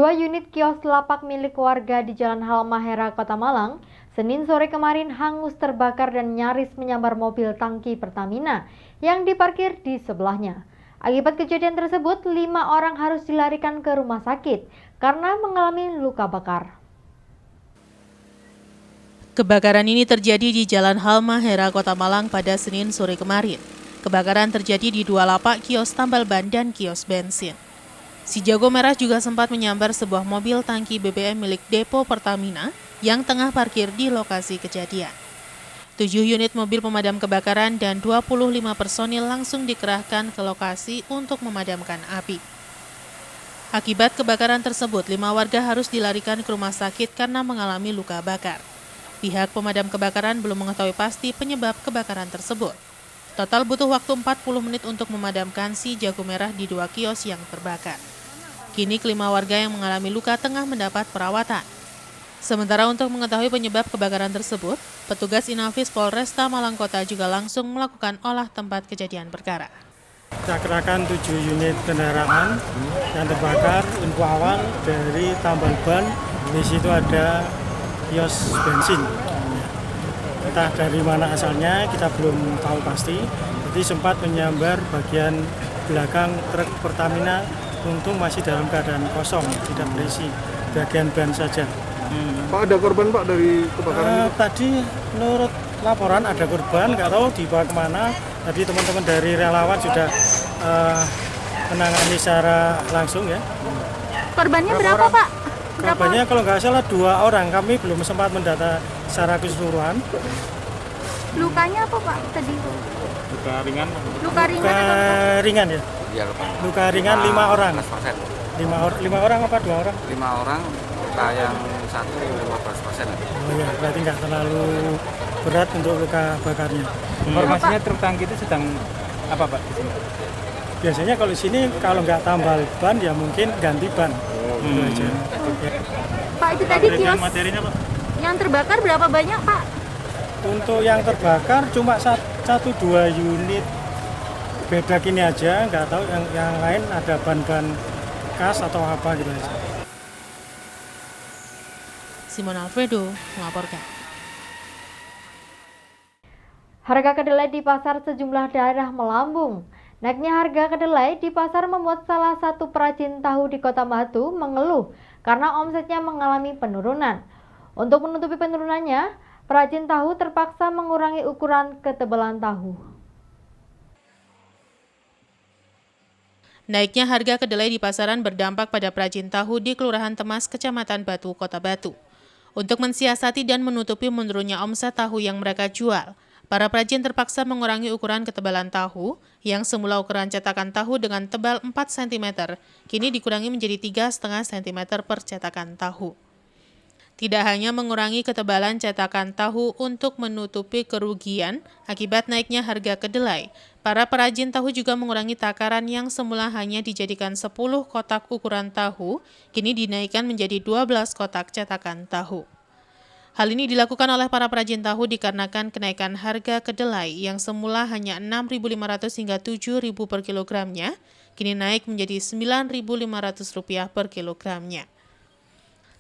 Dua unit kios lapak milik warga di Jalan Halmahera, Kota Malang, Senin sore kemarin hangus terbakar dan nyaris menyambar mobil tangki Pertamina yang diparkir di sebelahnya. Akibat kejadian tersebut, 5 orang harus dilarikan ke rumah sakit karena mengalami luka bakar. Kebakaran ini terjadi di Jalan Halmahera, Kota Malang pada Senin sore kemarin. Kebakaran terjadi di 2 lapak kios tambal ban dan kios bensin. Si jago merah juga sempat menyambar sebuah mobil tangki BBM milik depo Pertamina yang tengah parkir di lokasi kejadian. 7 unit mobil pemadam kebakaran dan 25 personil langsung dikerahkan ke lokasi untuk memadamkan api. Akibat kebakaran tersebut, 5 warga harus dilarikan ke rumah sakit karena mengalami luka bakar. Pihak pemadam kebakaran belum mengetahui pasti penyebab kebakaran tersebut. Total butuh waktu 40 menit untuk memadamkan si jago merah di 2 kios yang terbakar. Kini kelima warga yang mengalami luka tengah mendapat perawatan. Sementara untuk mengetahui penyebab kebakaran tersebut, petugas Inafis Polresta Malang Kota juga langsung melakukan olah tempat kejadian perkara. Kita kerahkan 7 unit kendaraan yang terbakar. Info awal dari tambal ban, di situ ada kios bensin. Entah dari mana asalnya, kita belum tahu pasti. Jadi sempat menyambar bagian belakang truk Pertamina, untung masih dalam keadaan kosong, tidak berisi, bagian ban saja. Pak, ada korban Pak dari kebakaran itu? Tadi menurut laporan ada korban, nggak tahu dibawa kemana. Tadi teman-teman dari relawan sudah menangani secara langsung ya. Korbannya berapa Pak? Korbannya kalau nggak salah 2 orang, kami belum sempat mendata secara keseluruhan. Lukanya apa Pak tadi? Luka ringan. Luka ringan Luka atau ringan ya? Iya, luka ringan 5 orang. 5 orang apa 2 orang? 5 orang, luka yang 15%. Oh ya, berarti nggak terlalu berat untuk luka bakarnya. Informasinya truk tangki itu sedang apa Pak di sini? Biasanya kalau di sini kalau nggak tambal ban ya mungkin ganti ban. Gitu aja. Ya. Pak, itu tadi kios Materinya Pak? yang terbakar berapa banyak Pak? Untuk yang terbakar cuma 1-2 unit. Beda gini aja, nggak tahu yang lain ada ban-ban bekas atau apa gitu aja. Simon Alfredo melaporkan. Harga kedelai di pasar sejumlah daerah melambung. Naiknya harga kedelai di pasar membuat salah satu perajin tahu di Kota Batu mengeluh karena omsetnya mengalami penurunan. Untuk menutupi penurunannya, perajin tahu terpaksa mengurangi ukuran ketebalan tahu. Naiknya harga kedelai di pasaran berdampak pada perajin tahu di Kelurahan Temas, Kecamatan Batu, Kota Batu. Untuk mensiasati dan menutupi menurunnya omset tahu yang mereka jual, para perajin terpaksa mengurangi ukuran ketebalan tahu yang semula ukuran cetakan tahu dengan tebal 4 cm, kini dikurangi menjadi 3,5 cm per cetakan tahu. Tidak hanya mengurangi ketebalan cetakan tahu untuk menutupi kerugian akibat naiknya harga kedelai, para perajin tahu juga mengurangi takaran yang semula hanya dijadikan 10 kotak ukuran tahu, kini dinaikkan menjadi 12 kotak cetakan tahu. Hal ini dilakukan oleh para perajin tahu dikarenakan kenaikan harga kedelai yang semula hanya Rp6.500 hingga Rp7.000 per kilogramnya, kini naik menjadi Rp9.500 per kilogramnya.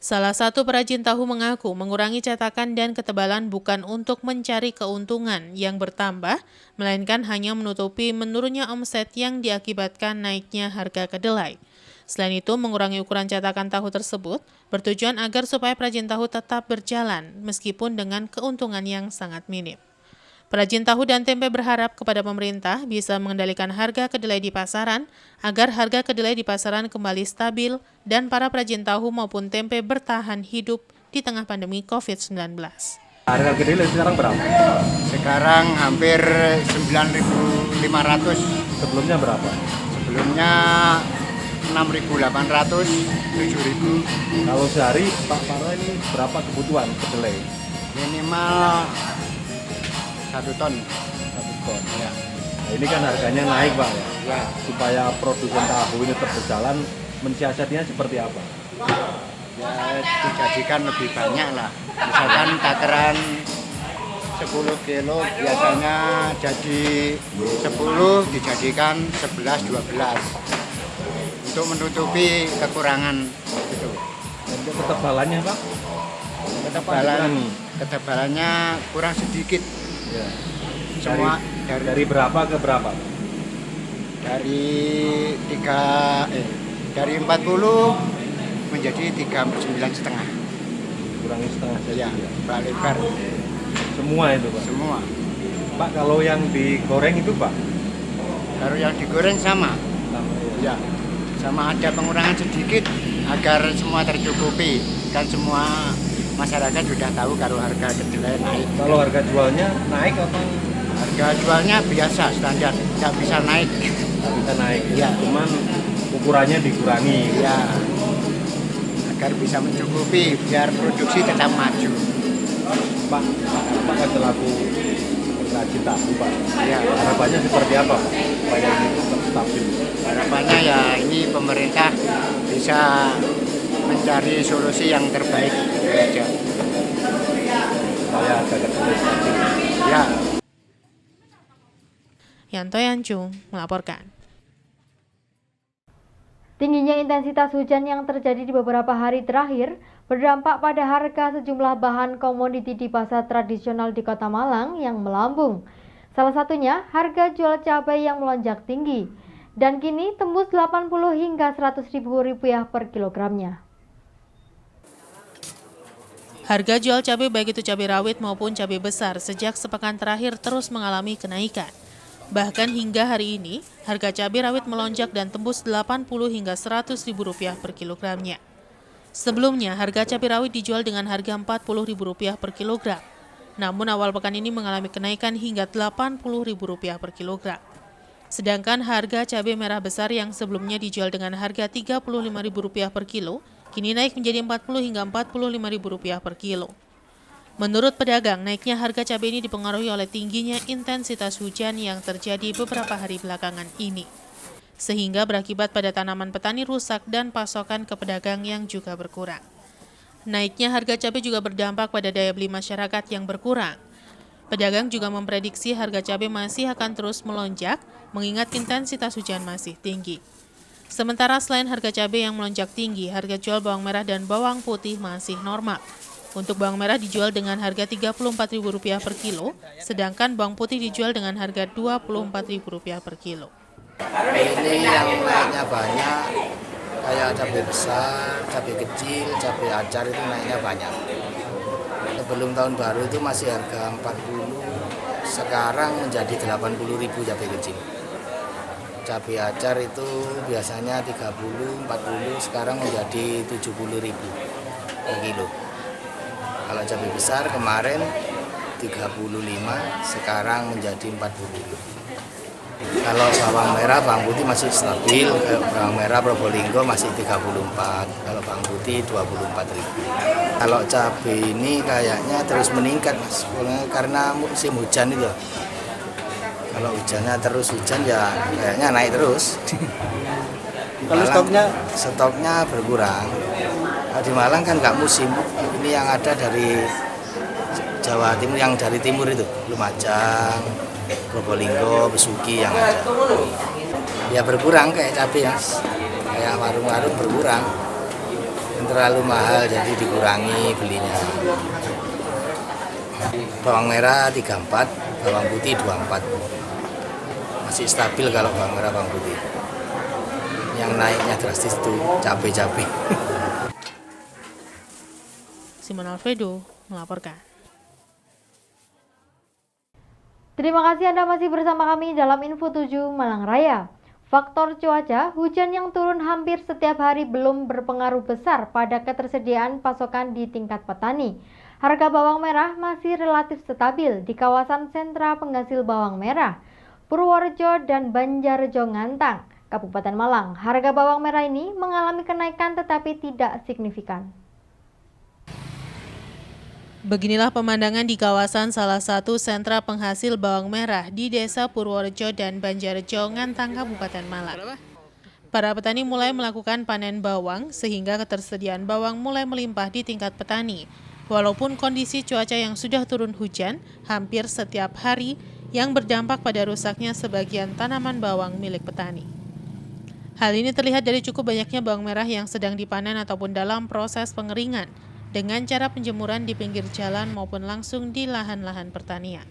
Salah satu perajin tahu mengaku mengurangi cetakan dan ketebalan bukan untuk mencari keuntungan yang bertambah, melainkan hanya menutupi menurunnya omset yang diakibatkan naiknya harga kedelai. Selain itu, mengurangi ukuran cetakan tahu tersebut bertujuan agar supaya perajin tahu tetap berjalan meskipun dengan keuntungan yang sangat minim. Perajin tahu dan tempe berharap kepada pemerintah bisa mengendalikan harga kedelai di pasaran agar harga kedelai di pasaran kembali stabil dan para perajin tahu maupun tempe bertahan hidup di tengah pandemi COVID-19. Harga kedelai sekarang berapa? Sekarang hampir 9.500. Sebelumnya berapa? Sebelumnya 6.800, 7.000. Kalau sehari Pak Parno ini berapa kebutuhan kedelai? Minimal 1 ton. 1 ton ya. Nah, ini kan harganya naik Pak ya. Ya. Supaya produsen tahu ini tetap berjalan, mensiasatinya seperti apa? Ya, dijadikan lebih banyak lah. Misalkan takaran 10 kilo biasanya jadi 10 dijadikan 11-12 untuk menutupi kekurangan itu. Untuk ketebalannya Pak? Ketebalannya kurang sedikit. Ya. Semua Dari berapa ke berapa? dari 40 menjadi 39,5. Kurangi setengah Ya, saja. Pak lebar Semua itu Pak? semua. Pak, kalau yang digoreng itu Pak? Kalau yang digoreng sama. Ya, sama ada pengurangan sedikit agar semua tercukupi. Kan semua masyarakat sudah tahu kalau harga kedelai naik. Kalau harga jualnya naik apa? Harga jualnya biasa standar, nggak bisa naik. Nggak bisa naik. Ya. Cuman ukurannya dikurangi. Ya, agar bisa mencukupi biar produksi tetap maju. Pak selaku perajin tahu Pak. Ya, Harapannya seperti apa Pak? Supaya ini tetap stabil. harapannya ya ini pemerintah bisa mencari solusi yang terbaik. Itu aja. Supaya harga kedelai stabil. Ya. Yanto Yancung melaporkan. Tingginya intensitas hujan yang terjadi di beberapa hari terakhir berdampak pada harga sejumlah bahan komoditi di pasar tradisional di Kota Malang yang melambung. Salah satunya harga jual cabai yang melonjak tinggi dan kini tembus 80 hingga 100 ribu rupiah per kilogramnya. Harga jual cabai baik itu cabai rawit maupun cabai besar sejak sepekan terakhir terus mengalami kenaikan. Bahkan hingga hari ini, harga cabai rawit melonjak dan tembus 80 hingga 100 ribu rupiah per kilogramnya. Sebelumnya, harga cabai rawit dijual dengan harga 40 ribu rupiah per kilogram. Namun awal pekan ini mengalami kenaikan hingga 80 ribu rupiah per kilogram. Sedangkan harga cabai merah besar yang sebelumnya dijual dengan harga 35 ribu rupiah per kilo, kini naik menjadi 40 hingga 45 ribu rupiah per kilo. Menurut pedagang, naiknya harga cabai ini dipengaruhi oleh tingginya intensitas hujan yang terjadi beberapa hari belakangan ini, sehingga berakibat pada tanaman petani rusak dan pasokan ke pedagang yang juga berkurang. Naiknya harga cabai juga berdampak pada daya beli masyarakat yang berkurang. Pedagang juga memprediksi harga cabai masih akan terus melonjak, mengingat intensitas hujan masih tinggi. Sementara selain harga cabai yang melonjak tinggi, harga jual bawang merah dan bawang putih masih normal. Untuk bawang merah dijual dengan harga Rp34.000 per kilo, sedangkan bawang putih dijual dengan harga Rp24.000 per kilo. Ini yang naiknya banyak, kayak cabai besar, cabai kecil, cabai acar itu naiknya banyak. Sebelum tahun baru itu masih harga 40, sekarang menjadi 80.000 cabai kecil. Cabai acar itu biasanya 30, 40, sekarang menjadi 70.000 per kilo. Kalau cabai besar kemarin 35, sekarang menjadi 40. Kalau bawang merah, bawang putih masih stabil. Bawang merah Probolinggo masih 34, kalau bawang putih 24.000. Kalau cabai ini kayaknya terus meningkat Mas, karena musim hujan itu. Kalau hujannya terus hujan ya kayaknya naik terus. Kalau stoknya berkurang. Di Malang kan nggak musim, ini yang ada dari Jawa Timur, yang dari timur itu, Lumajang, Probolinggo, Besuki yang ada. Ya berkurang kayak cabai ya, kayak warung-warung berkurang, yang terlalu mahal jadi dikurangi belinya. Bawang merah 34, bawang putih 24, masih stabil kalau bawang merah, bawang putih. Yang naiknya drastis itu cabai-cabai. Simon Alfredo melaporkan. Terima kasih Anda masih bersama kami dalam Info 7 Malang Raya. Faktor cuaca, hujan yang turun hampir setiap hari belum berpengaruh besar pada ketersediaan pasokan di tingkat petani. Harga bawang merah masih relatif stabil di kawasan sentra penghasil bawang merah, Purworejo dan Banjarjo Ngantang, Kabupaten Malang. Harga bawang merah ini mengalami kenaikan tetapi tidak signifikan. Beginilah pemandangan di kawasan salah satu sentra penghasil bawang merah di Desa Purworejo dan Banjarjo Ngantang, Kabupaten Malang. Para petani mulai melakukan panen bawang sehingga ketersediaan bawang mulai melimpah di tingkat petani. Walaupun kondisi cuaca yang sudah turun hujan hampir setiap hari yang berdampak pada rusaknya sebagian tanaman bawang milik petani. Hal ini terlihat dari cukup banyaknya bawang merah yang sedang dipanen ataupun dalam proses pengeringan dengan cara penjemuran di pinggir jalan maupun langsung di lahan-lahan pertanian.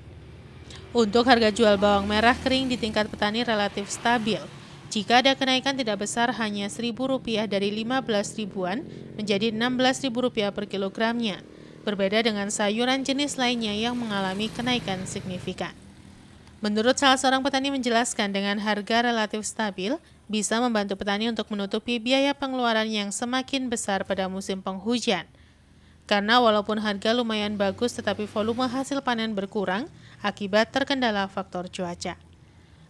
Untuk harga jual bawang merah kering di tingkat petani relatif stabil. Jika ada kenaikan tidak besar hanya Rp1.000 dari 15 ribuan menjadi Rp16.000 per kilogramnya. Berbeda dengan sayuran jenis lainnya yang mengalami kenaikan signifikan. Menurut salah seorang petani menjelaskan dengan harga relatif stabil bisa membantu petani untuk menutupi biaya pengeluaran yang semakin besar pada musim penghujan. Karena walaupun harga lumayan bagus tetapi volume hasil panen berkurang akibat terkendala faktor cuaca.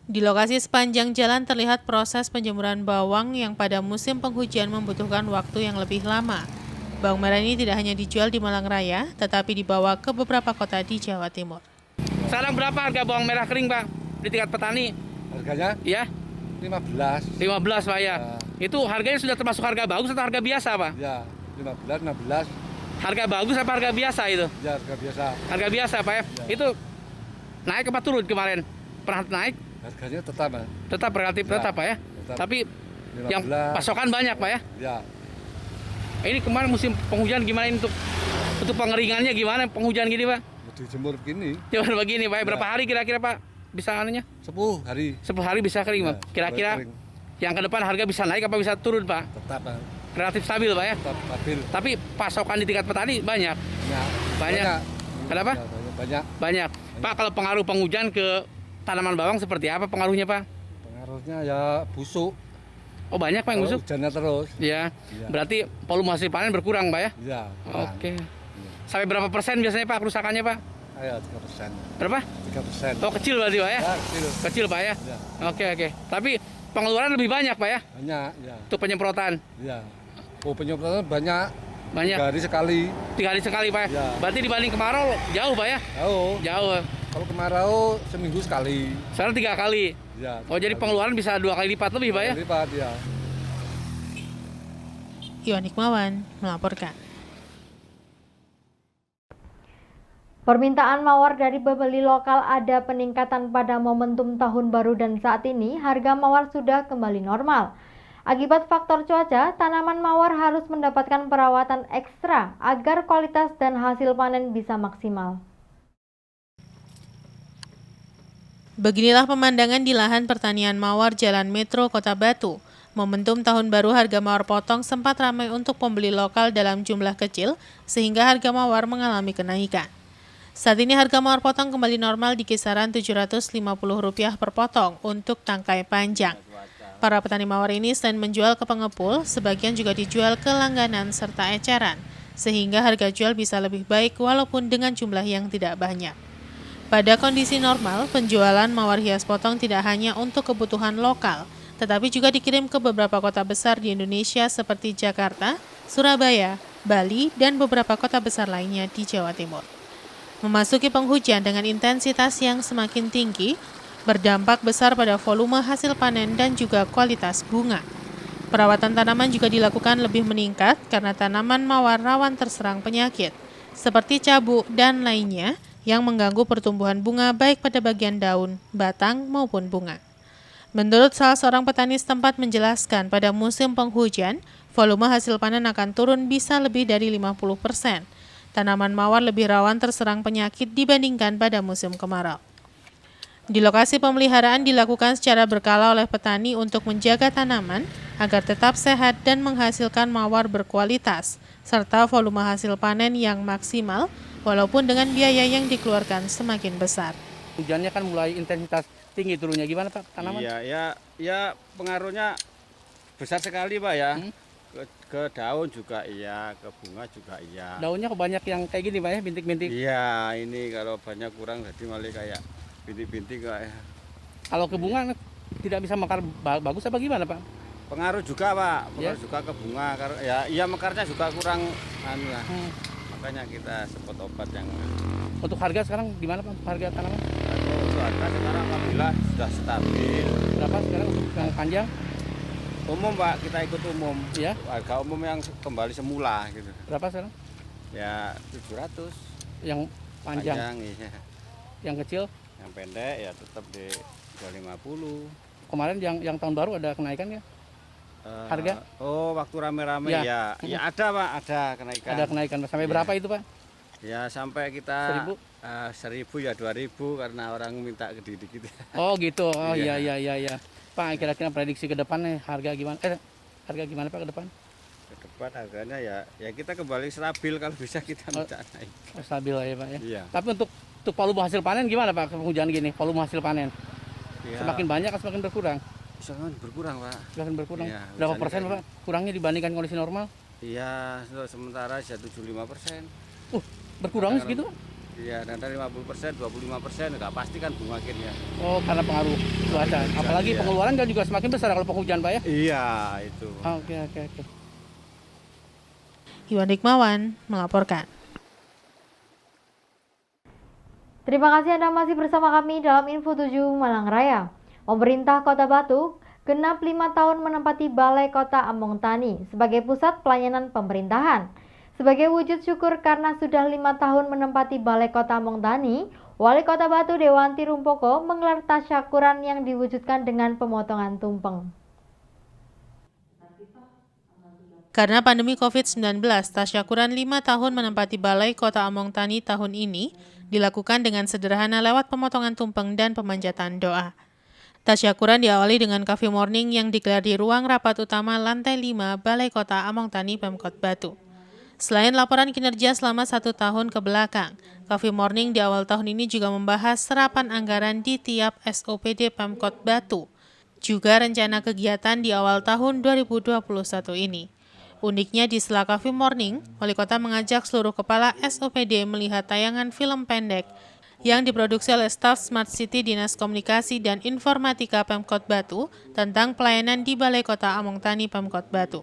Di lokasi sepanjang jalan terlihat proses penjemuran bawang yang pada musim penghujan membutuhkan waktu yang lebih lama. Bawang merah ini tidak hanya dijual di Malang Raya, tetapi dibawa ke beberapa kota di Jawa Timur. Sekarang berapa harga bawang merah kering, Pak, di tingkat petani? Harganya? Ya, 15. 15, Pak, ya. Itu harganya sudah termasuk harga bagus atau harga biasa, Pak? Ya, 15, 16. Harga bagus apa harga biasa itu? Ya, harga biasa. Harga biasa, Pak, ya. Itu naik apa turun kemarin? Pernah naik? Harganya tetap, Mas. Tetap relatif Ya, tetap, Pak, ya. tetap. Tapi 15. yang pasokan banyak, Pak, ya. Ya. Ini kemarin musim penghujan gimana ini untuk pengeringannya gimana penghujan gini, Pak? Dijemur begini. Gimana begini, Pak? Berapa Ya. hari kira-kira, Pak? Bisa anunya? 10 hari. 10 hari bisa kering, Pak. Ya, Kira-kira kering. yang ke depan harga bisa naik apa bisa turun, Pak? Tetap, Mas. Relatif stabil, Pak, ya. Tetap stabil. Tapi pasokan di tingkat petani banyak. Banyak. Kenapa? Ya, banyak. Banyak. Pak, kalau pengaruh penghujan ke tanaman bawang seperti apa pengaruhnya, Pak? Pengaruhnya ya busuk. Oh, banyak, Pak, yang Kalau busuk? hujannya terus. Ya. Iya. Berarti volume hasil panen berkurang, Pak, ya? Iya. Oke. Sampai berapa persen biasanya, Pak, kerusakannya, Pak? Ayo 3%. Berapa? 3%. Oh, kecil berarti, Pak, ya? Ya, kecil. Kecil, Pak, ya? Ya. Oke. Tapi pengeluaran lebih banyak, Pak, ya? Banyak, ya. Untuk penyemprotan. Ya. Oh, penyemprotan banyak. Banyak. 3 hari sekali. 3 hari sekali, Pak, ya? Ya. Berarti dibanding kemarau jauh, Pak, ya? Jauh. Jauh. Kalau kemarau seminggu sekali. Sekarang 3 kali. Ya. Oh, jadi pengeluaran bisa 2 kali lipat lebih, Pak, ya? Lipat, ya. Iwan Hikmawan melaporkan. Permintaan mawar dari pembeli lokal ada peningkatan pada momentum tahun baru dan saat ini harga mawar sudah kembali normal. Akibat faktor cuaca, tanaman mawar harus mendapatkan perawatan ekstra agar kualitas dan hasil panen bisa maksimal. Beginilah pemandangan di lahan pertanian mawar Jalan Metro Kota Batu. Momentum tahun baru harga mawar potong sempat ramai untuk pembeli lokal dalam jumlah kecil sehingga harga mawar mengalami kenaikan. Saat ini harga mawar potong kembali normal di kisaran Rp750 per potong untuk tangkai panjang. Para petani mawar ini selain menjual ke pengepul, sebagian juga dijual ke langganan serta eceran, sehingga harga jual bisa lebih baik walaupun dengan jumlah yang tidak banyak. Pada kondisi normal, penjualan mawar hias potong tidak hanya untuk kebutuhan lokal, tetapi juga dikirim ke beberapa kota besar di Indonesia seperti Jakarta, Surabaya, Bali, dan beberapa kota besar lainnya di Jawa Timur. Memasuki penghujan dengan intensitas yang semakin tinggi, berdampak besar pada volume hasil panen dan juga kualitas bunga. Perawatan tanaman juga dilakukan lebih meningkat karena tanaman mawar rawan terserang penyakit, seperti cabuk dan lainnya yang mengganggu pertumbuhan bunga baik pada bagian daun, batang, maupun bunga. Menurut salah seorang petani setempat menjelaskan, pada musim penghujan, volume hasil panen akan turun bisa lebih dari 50%. Tanaman mawar lebih rawan terserang penyakit dibandingkan pada musim kemarau. Di lokasi pemeliharaan dilakukan secara berkala oleh petani untuk menjaga tanaman agar tetap sehat dan menghasilkan mawar berkualitas, serta volume hasil panen yang maksimal, walaupun dengan biaya yang dikeluarkan semakin besar. Hujannya kan mulai intensitas tinggi turunnya, gimana, Pak, tanaman? Iya, ya pengaruhnya besar sekali, Pak, ya. Ke daun juga iya, ke bunga juga iya. Daunnya kok banyak yang kayak gini, Pak, ya, bintik-bintik? Iya, ini kalau banyak kurang jadi malah kayak bintik-bintik kayak. Kalau ke bunga tidak bisa mekar bagus apa gimana, Pak? Pengaruh juga, Pak. Pengaruh Ya? juga ke bunga. Ya, iya mekarnya juga kurang anu ya. Makanya kita sempat obat yang. Untuk harga sekarang gimana, Pak, harga tanaman? Untuk harga sekarang alhamdulillah sudah stabil. Berapa sekarang untuk yang panjang? Umum, Pak, kita ikut umum. Ya. Harga umum yang kembali semula gitu. Berapa sekarang? Ya 700. Yang panjang. Iya. Yang kecil? Yang pendek ya tetap di 250. Kemarin yang tahun baru ada kenaikan ya? harga? Oh, waktu rame-rame Ya. ya ada Pak, ada kenaikan. Ada kenaikan sampai Ya. berapa itu Pak? Ya sampai kita 1.000? 1.000 ya 2.000 karena orang minta gede dikit. Oh gitu, oh Iya. iya. Pak, kira-kira prediksi ke depan nih harga gimana? Harga gimana Pak ke depan? Ke depan harganya ya kita kembali stabil, kalau bisa kita minta naik. Oh, stabil lah ya Pak ya. Iya. Tapi untuk volume hasil panen gimana Pak? Hujan gini, volume hasil panen Ya, semakin banyak atau semakin berkurang? sangat berkurang Pak. Semakin berkurang. Iya, Berapa hujannya persen kayak Pak? Kurangnya dibandingkan kondisi normal? Iya, untuk sementara ya 75%. Berkurangnya segitu? Iya, nanti 50%, 25% nggak pasti kan bunga akhirnya. Oh, karena pengaruh cuaca. Apalagi iya. pengeluaran kan juga semakin besar kalau penghujan Pak ya? Iya, itu. Oke. Iwan Hikmawan melaporkan. Terima kasih Anda masih bersama kami dalam Info 7 Malang Raya. Pemerintah Kota Batu genap 5 tahun menempati Balai Kota Among Tani sebagai pusat pelayanan pemerintahan. Sebagai wujud syukur karena sudah 5 tahun menempati Balai Kota Among Tani, Wali Kota Batu Dewanti Rumpoko menggelar tasyakuran yang diwujudkan dengan pemotongan tumpeng. Karena pandemi COVID-19, tasyakuran 5 tahun menempati Balai Kota Among Tani tahun ini dilakukan dengan sederhana lewat pemotongan tumpeng dan pemanjatan doa. Tasyakuran diawali dengan coffee morning yang digelar di ruang rapat utama lantai 5 Balai Kota Among Tani Pemkot Batu. Selain laporan kinerja selama 1 tahun ke belakang, coffee morning di awal tahun ini juga membahas serapan anggaran di tiap SOPD Pemkot Batu, juga rencana kegiatan di awal tahun 2021 ini. Uniknya di sela coffee morning, Wali Kota mengajak seluruh kepala SOPD melihat tayangan film pendek yang diproduksi oleh staf Smart City Dinas Komunikasi dan Informatika Pemkot Batu tentang pelayanan di Balai Kota Among Tani Pemkot Batu.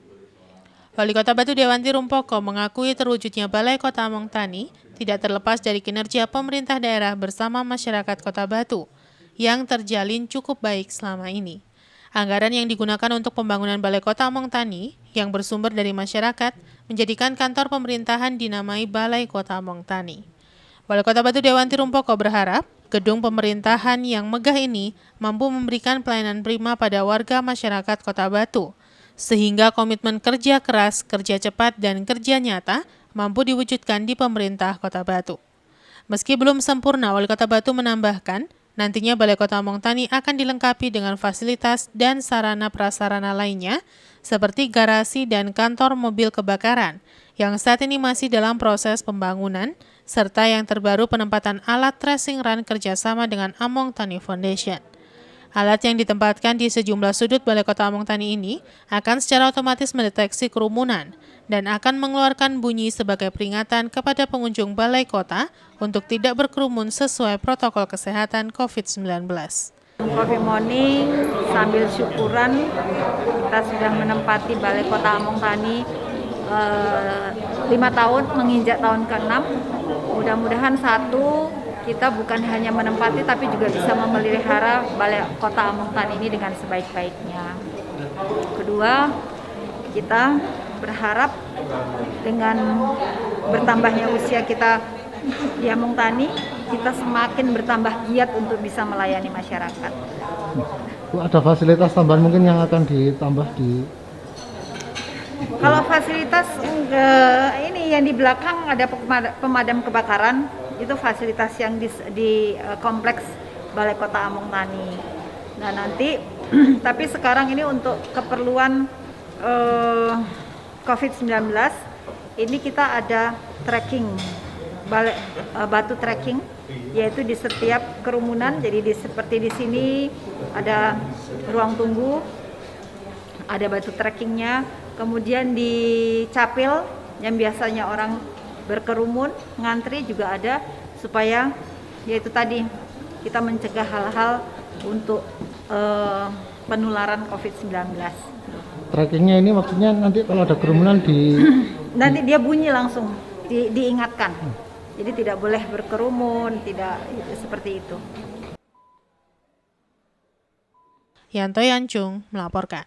Wali Kota Batu Dewanti Rumpoko mengakui terwujudnya Balai Kota Among Tani tidak terlepas dari kinerja pemerintah daerah bersama masyarakat Kota Batu yang terjalin cukup baik selama ini. Anggaran yang digunakan untuk pembangunan Balai Kota Among Tani yang bersumber dari masyarakat menjadikan kantor pemerintahan dinamai Balai Kota Among Tani. Wali Kota Batu Dewanti Rumpoko berharap gedung pemerintahan yang megah ini mampu memberikan pelayanan prima pada warga masyarakat Kota Batu, sehingga komitmen kerja keras, kerja cepat, dan kerja nyata mampu diwujudkan di pemerintah Kota Batu. Meski belum sempurna, Wali Kota Batu menambahkan, nantinya Balai Kota Among Tani akan dilengkapi dengan fasilitas dan sarana prasarana lainnya seperti garasi dan kantor mobil kebakaran yang saat ini masih dalam proses pembangunan, serta yang terbaru penempatan alat tracing run kerjasama dengan Among Tani Foundation. Alat yang ditempatkan di sejumlah sudut Balai Kota Among Tani ini akan secara otomatis mendeteksi kerumunan dan akan mengeluarkan bunyi sebagai peringatan kepada pengunjung Balai Kota untuk tidak berkerumun sesuai protokol kesehatan COVID-19. Coffee morning sambil syukuran kita sudah menempati Balai Kota Among Tani 5 tahun menginjak tahun ke-6. Mudah-mudahan kita bukan hanya menempati tapi juga bisa memelihara Balai Kota Among Tani ini dengan sebaik-baiknya. Kedua, kita berharap dengan bertambahnya usia kita di Among Tani, kita semakin bertambah giat untuk bisa melayani masyarakat. Bu, ada fasilitas tambahan mungkin yang akan ditambah di? Kalau fasilitas ini yang di belakang ada pemadam kebakaran, itu fasilitas yang di kompleks Balai Kota Among Tani. Nah nanti, tapi sekarang ini untuk keperluan COVID-19, ini kita ada tracking, batu tracking, yaitu di setiap kerumunan. Jadi seperti di sini ada ruang tunggu, ada batu trackingnya. Kemudian di capil yang biasanya orang berkerumun, ngantri juga ada, supaya yaitu tadi kita mencegah hal-hal untuk penularan COVID-19. Trackingnya ini maksudnya nanti kalau ada kerumunan nanti dia bunyi langsung, diingatkan. Jadi tidak boleh berkerumun, tidak seperti itu. Yanto Yancung melaporkan.